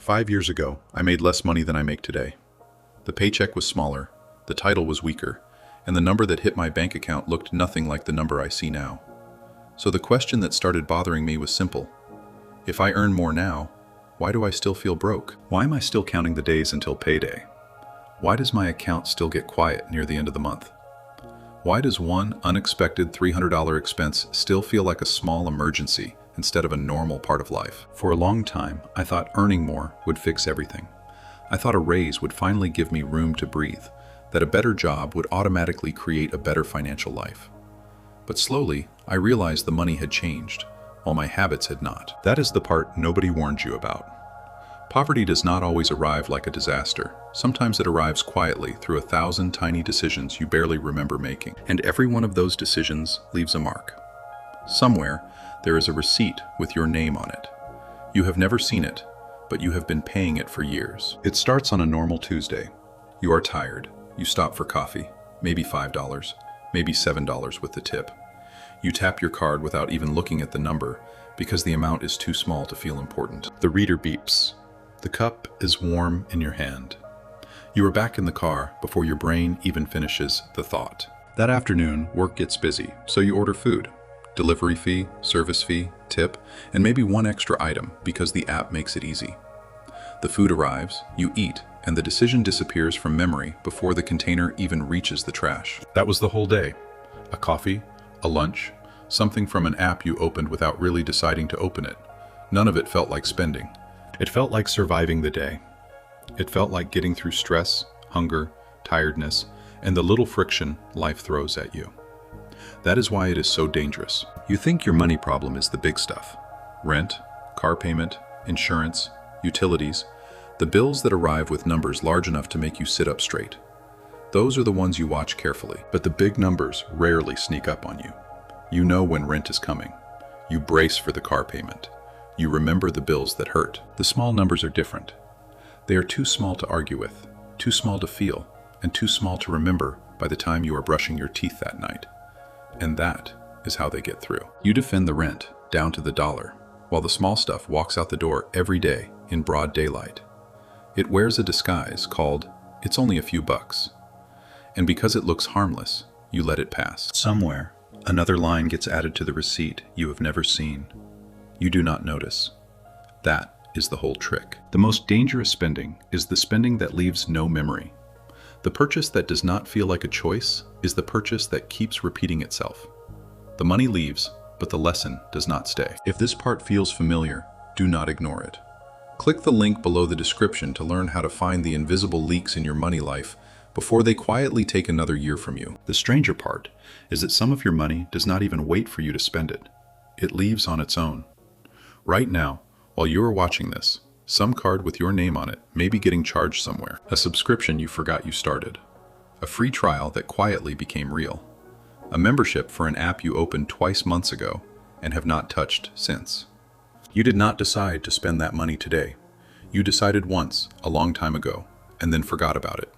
5 years ago, I made less money than I make today. The paycheck was smaller, the title was weaker, and the number that hit my bank account looked nothing like the number I see now. So the question that started bothering me was simple. If I earn more now, why do I still feel broke? Why am I still counting the days until payday? Why does my account still get quiet near the end of the month? Why does one unexpected $300 expense still feel like a small emergency instead of a normal part of life? For a long time, I thought earning more would fix everything. I thought a raise would finally give me room to breathe, that a better job would automatically create a better financial life. But slowly, I realized the money had changed, while my habits had not. That is the part nobody warned you about. Poverty does not always arrive like a disaster. Sometimes it arrives quietly through 1,000 tiny decisions you barely remember making. And every one of those decisions leaves a mark. Somewhere, there is a receipt with your name on it. You have never seen it, but you have been paying it for years. It starts on a normal Tuesday. You are tired. You stop for coffee, maybe $5, maybe $7 with the tip. You tap your card without even looking at the number because the amount is too small to feel important. The reader beeps. The cup is warm in your hand. You are back in the car before your brain even finishes the thought. That afternoon, work gets busy, so you order food. Delivery fee, service fee, tip, and maybe one extra item because the app makes it easy. The food arrives, you eat, and the decision disappears from memory before the container even reaches the trash. That was the whole day. A coffee, a lunch, something from an app you opened without really deciding to open it. None of it felt like spending. It felt like surviving the day. It felt like getting through stress, hunger, tiredness, and the little friction life throws at you. That is why it is so dangerous. You think your money problem is the big stuff. Rent, car payment, insurance, utilities, the bills that arrive with numbers large enough to make you sit up straight. Those are the ones you watch carefully, but the big numbers rarely sneak up on you. You know when rent is coming. You brace for the car payment. You remember the bills that hurt. The small numbers are different. They are too small to argue with, too small to feel, and too small to remember by the time you are brushing your teeth that night. And that is how they get through. You defend the rent down to the dollar, while the small stuff walks out the door every day in broad daylight. It wears a disguise called, "It's only a few bucks." And because it looks harmless, you let it pass. Somewhere, another line gets added to the receipt you have never seen. You do not notice. That is the whole trick. The most dangerous spending is the spending that leaves no memory. The purchase that does not feel like a choice is the purchase that keeps repeating itself. The money leaves, but the lesson does not stay. If this part feels familiar, do not ignore it. Click the link below the description to learn how to find the invisible leaks in your money life before they quietly take another year from you. The stranger part is that some of your money does not even wait for you to spend it. It leaves on its own. Right now, while you are watching this, some card with your name on it may be getting charged somewhere. A subscription you forgot you started. A free trial that quietly became real. A membership for an app you opened twice months ago and have not touched since. You did not decide to spend that money today. You decided once, a long time ago, and then forgot about it.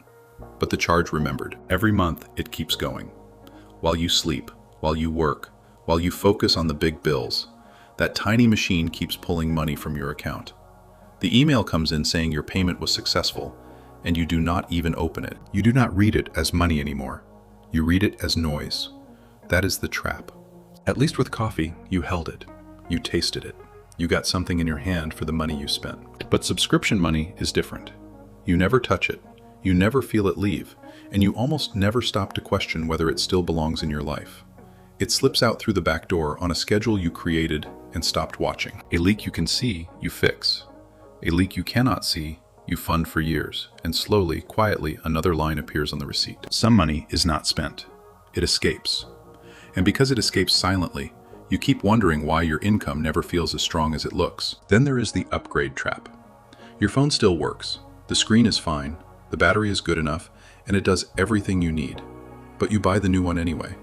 But the charge remembered. Every month, it keeps going. While you sleep, while you work, while you focus on the big bills, that tiny machine keeps pulling money from your account. The email comes in saying your payment was successful, and you do not even open it. You do not read it as money anymore. You read it as noise. That is the trap. At least with coffee, you held it. You tasted it. You got something in your hand for the money you spent. But subscription money is different. You never touch it. You never feel it leave, and you almost never stop to question whether it still belongs in your life. It slips out through the back door on a schedule you created and stopped watching. A leak you can see, you fix. A leak you cannot see, you fund for years, and slowly, quietly, another line appears on the receipt. Some money is not spent. It escapes. And because it escapes silently, you keep wondering why your income never feels as strong as it looks. Then there is the upgrade trap. Your phone still works. The screen is fine. The battery is good enough, and it does everything you need. But you buy the new one anyway.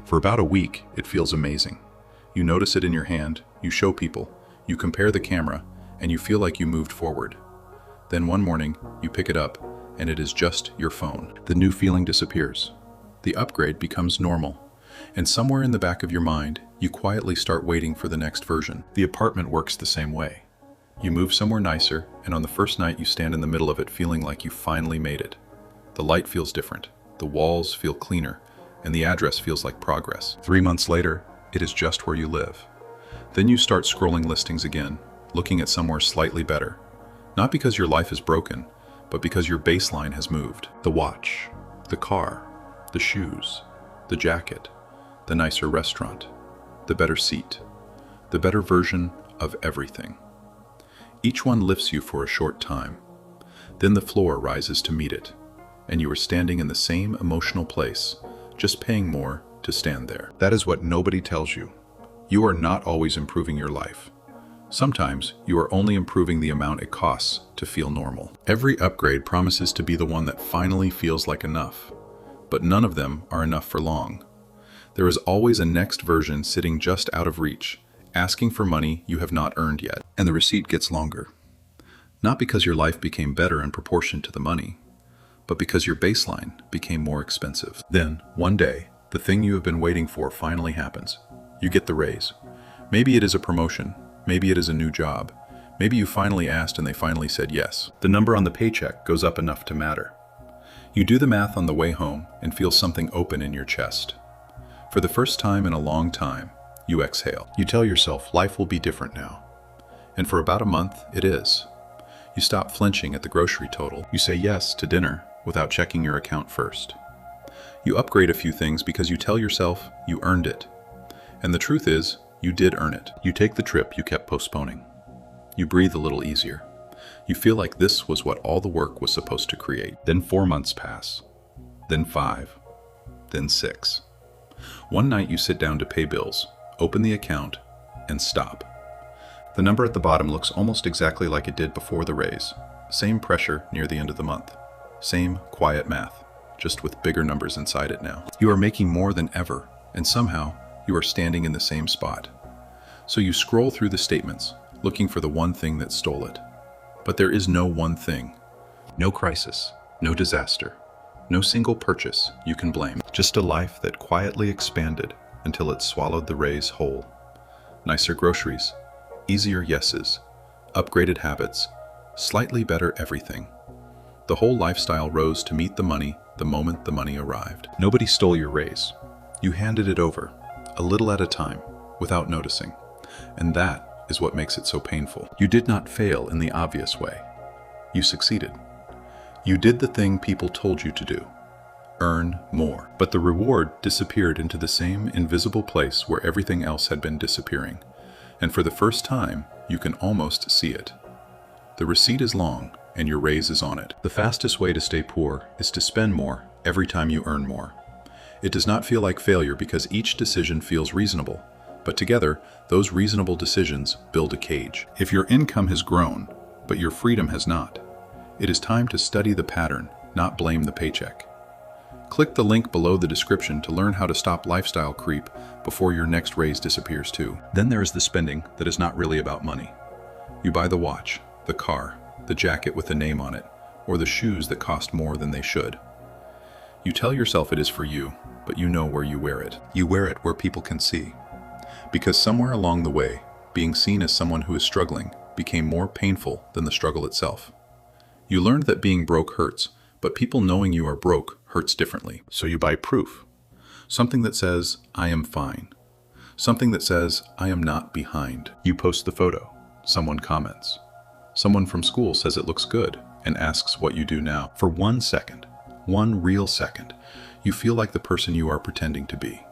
For about a week, it feels amazing. You notice it in your hand, you show people, you compare the camera, and you feel like you moved forward. Then one morning, you pick it up, and it is just your phone. The new feeling disappears. The upgrade becomes normal. And somewhere in the back of your mind, you quietly start waiting for the next version. The apartment works the same way. You move somewhere nicer, and on the first night you stand in the middle of it feeling like you finally made it. The light feels different, the walls feel cleaner, and the address feels like progress. 3 months later, it is just where you live. Then you start scrolling listings again, looking at somewhere slightly better. Not because your life is broken, but because your baseline has moved. The watch, the car, the shoes, the jacket, the nicer restaurant, the better seat, the better version of everything. Each one lifts you for a short time. Then the floor rises to meet it, and you are standing in the same emotional place, just paying more to stand there. That is what nobody tells you. You are not always improving your life. Sometimes you are only improving the amount it costs to feel normal. Every upgrade promises to be the one that finally feels like enough, but none of them are enough for long. There is always a next version sitting just out of reach, asking for money you have not earned yet, and the receipt gets longer. Not because your life became better in proportion to the money, but because your baseline became more expensive. Then, one day, the thing you have been waiting for finally happens. You get the raise. Maybe it is a promotion. Maybe it is a new job. Maybe you finally asked and they finally said yes. The number on the paycheck goes up enough to matter. You do the math on the way home and feel something open in your chest. For the first time in a long time, you exhale. You tell yourself life will be different now. And for about a month, it is. You stop flinching at the grocery total. You say yes to dinner without checking your account first. You upgrade a few things because you tell yourself you earned it. And the truth is, you did earn it. You take the trip you kept postponing. You breathe a little easier. You feel like this was what all the work was supposed to create. Then 4 months pass. Then 5. Then 6. One night you sit down to pay bills, open the account, and stop. The number at the bottom looks almost exactly like it did before the raise. Same pressure near the end of the month. Same quiet math, just with bigger numbers inside it now. You are making more than ever, and somehow you are standing in the same spot. So you scroll through the statements, looking for the one thing that stole it. But there is no one thing. No crisis, no disaster, no single purchase you can blame. Just a life that quietly expanded until it swallowed the raise whole. Nicer groceries, easier yeses, upgraded habits, slightly better everything. The whole lifestyle rose to meet the money the moment the money arrived. Nobody stole your raise. You handed it over, a little at a time, without noticing. And that is what makes it so painful. You did not fail in the obvious way. You succeeded. You did the thing people told you to do. Earn more. But the reward disappeared into the same invisible place where everything else had been disappearing. And for the first time, you can almost see it. The receipt is long, and your raise is on it. The fastest way to stay poor is to spend more every time you earn more. It does not feel like failure because each decision feels reasonable, but together, those reasonable decisions build a cage. If your income has grown, but your freedom has not, it is time to study the pattern, not blame the paycheck. Click the link below the description to learn how to stop lifestyle creep before your next raise disappears too. Then there is the spending that is not really about money. You buy the watch, the car, the jacket with a name on it, or the shoes that cost more than they should. You tell yourself it is for you, but you know where you wear it. You wear it where people can see. Because somewhere along the way, being seen as someone who is struggling became more painful than the struggle itself. You learned that being broke hurts, but people knowing you are broke hurts differently. So you buy proof. Something that says, I am fine. Something that says, I am not behind. You post the photo. Someone comments. Someone from school says it looks good and asks what you do now. For 1 second, one real second, you feel like the person you are pretending to be.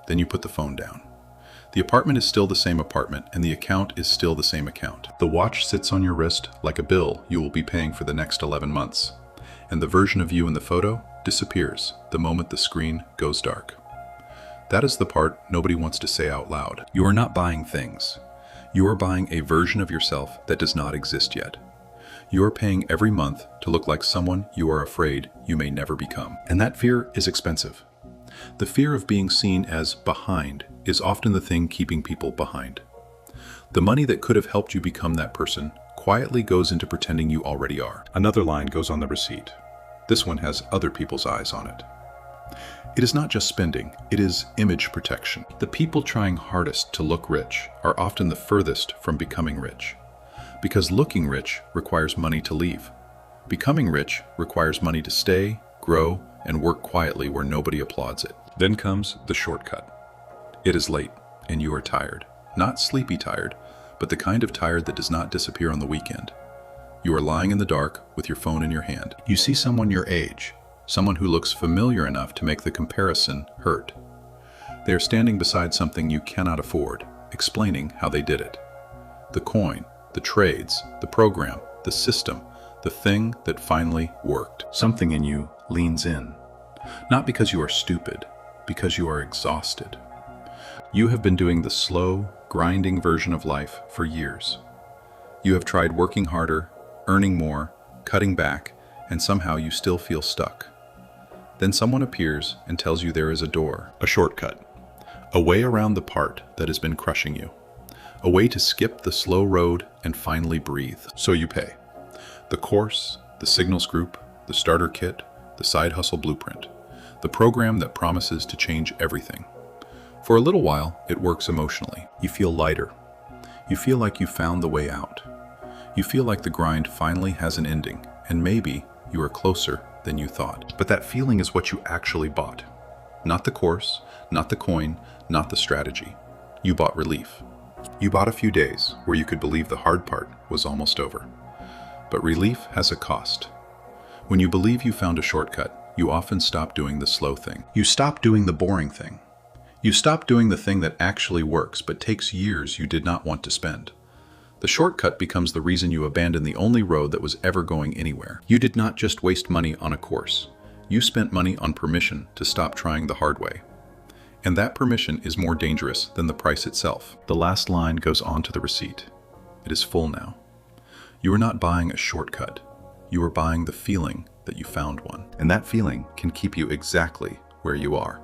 Then you put the phone down. The apartment is still the same apartment, and the account is still the same account. The watch sits on your wrist like a bill you will be paying for the next 11 months. And the version of you in the photo disappears the moment the screen goes dark. That is the part nobody wants to say out loud. You are not buying things. You are buying a version of yourself that does not exist yet. You are paying every month to look like someone you are afraid you may never become. And that fear is expensive. The fear of being seen as behind is often the thing keeping people behind. The money that could have helped you become that person quietly goes into pretending you already are. Another line goes on the receipt. This one has other people's eyes on it. It is not just spending, it is image protection. The people trying hardest to look rich are often the furthest from becoming rich. Because looking rich requires money to leave. Becoming rich requires money to stay, grow, and work quietly where nobody applauds it. Then comes the shortcut. It is late, and you are tired. Not sleepy tired, but the kind of tired that does not disappear on the weekend. You are lying in the dark with your phone in your hand. You see someone your age, someone who looks familiar enough to make the comparison hurt. They are standing beside something you cannot afford, explaining how they did it. The coin, the trades, the program, the system, the thing that finally worked. Something in you leans in. Not because you are stupid, because you are exhausted. You have been doing the slow, grinding version of life for years. You have tried working harder, earning more, cutting back, and somehow you still feel stuck. Then someone appears and tells you there is a door, a shortcut, a way around the part that has been crushing you, a way to skip the slow road and finally breathe. So you pay. The course, the signals group, the starter kit, the side hustle blueprint, the program that promises to change everything. For a little while, it works emotionally. You feel lighter. You feel like you found the way out. You feel like the grind finally has an ending, and maybe you are closer than you thought. But that feeling is what you actually bought. Not the course, not the coin, not the strategy. You bought relief. You bought a few days where you could believe the hard part was almost over. But relief has a cost. When you believe you found a shortcut, you often stop doing the slow thing. You stop doing the boring thing. You stop doing the thing that actually works but takes years you did not want to spend. The shortcut becomes the reason you abandon the only road that was ever going anywhere. You did not just waste money on a course. You spent money on permission to stop trying the hard way. And that permission is more dangerous than the price itself. The last line goes on to the receipt. It is full now. You are not buying a shortcut. You are buying the feeling that you found one. And that feeling can keep you exactly where you are.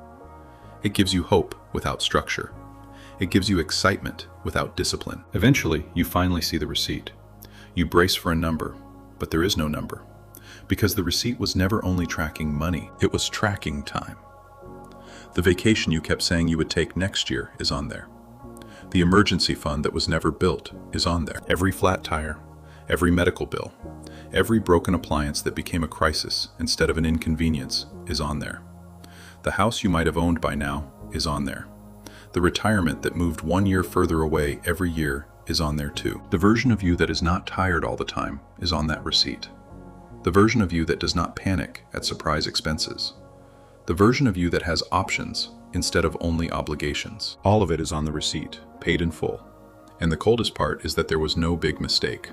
It gives you hope without structure. It gives you excitement without discipline. Eventually, you finally see the receipt. You brace for a number, but there is no number. Because the receipt was never only tracking money, it was tracking time. The vacation you kept saying you would take next year is on there. The emergency fund that was never built is on there. Every flat tire, every medical bill, every broken appliance that became a crisis instead of an inconvenience is on there. The house you might have owned by now is on there. The retirement that moved 1 year further away every year is on there too. The version of you that is not tired all the time is on that receipt. The version of you that does not panic at surprise expenses. The version of you that has options instead of only obligations. All of it is on the receipt, paid in full. And the coldest part is that there was no big mistake.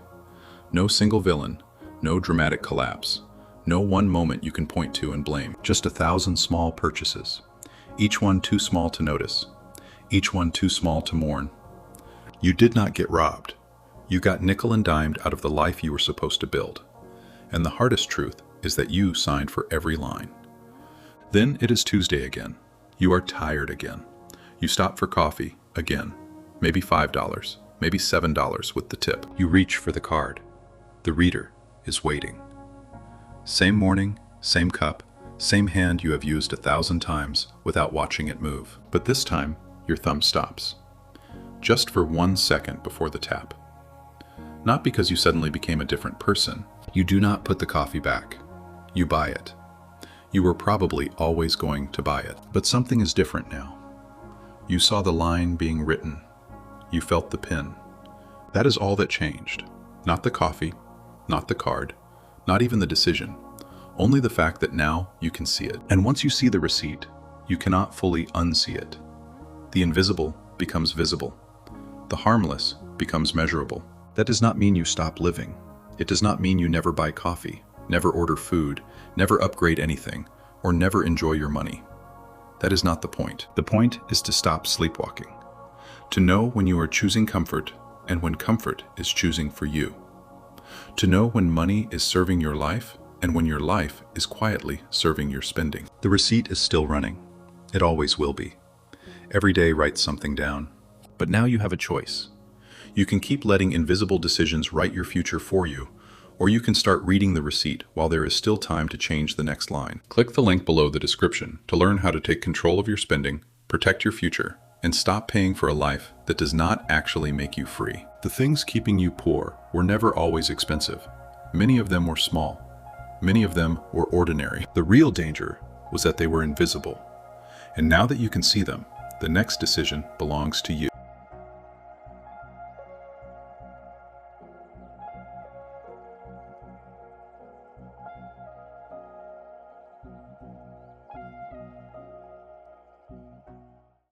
No single villain, no dramatic collapse, no one moment you can point to and blame. Just 1,000 small purchases, each one too small to notice, each one too small to mourn. You did not get robbed. You got nickel and dimed out of the life you were supposed to build. And the hardest truth is that you signed for every line. Then it is Tuesday again. You are tired again. You stop for coffee again. Maybe $5, maybe $7 with the tip. You reach for the card. The reader is waiting. Same morning, same cup, same hand you have used 1,000 times without watching it move. But this time, your thumb stops. Just for 1 second before the tap. Not because you suddenly became a different person. You do not put the coffee back. You buy it. You were probably always going to buy it. But something is different now. You saw the line being written. You felt the pin. That is all that changed. Not the coffee, not the card, not even the decision. Only the fact that now you can see it. And once you see the receipt, you cannot fully unsee it. The invisible becomes visible. The harmless becomes measurable. That does not mean you stop living. It does not mean you never buy coffee, never order food, never upgrade anything, or never enjoy your money. That is not the point. The point is to stop sleepwalking. To know when you are choosing comfort and when comfort is choosing for you. To know when money is serving your life and when your life is quietly serving your spending. The receipt is still running. It always will be. Every day write something down. But now you have a choice. You can keep letting invisible decisions write your future for you, or you can start reading the receipt while there is still time to change the next line. Click the link below the description to learn how to take control of your spending, protect your future, and stop paying for a life that does not actually make you free. The things keeping you poor were never always expensive. Many of them were small. Many of them were ordinary. The real danger was that they were invisible. And now that you can see them, the next decision belongs to you.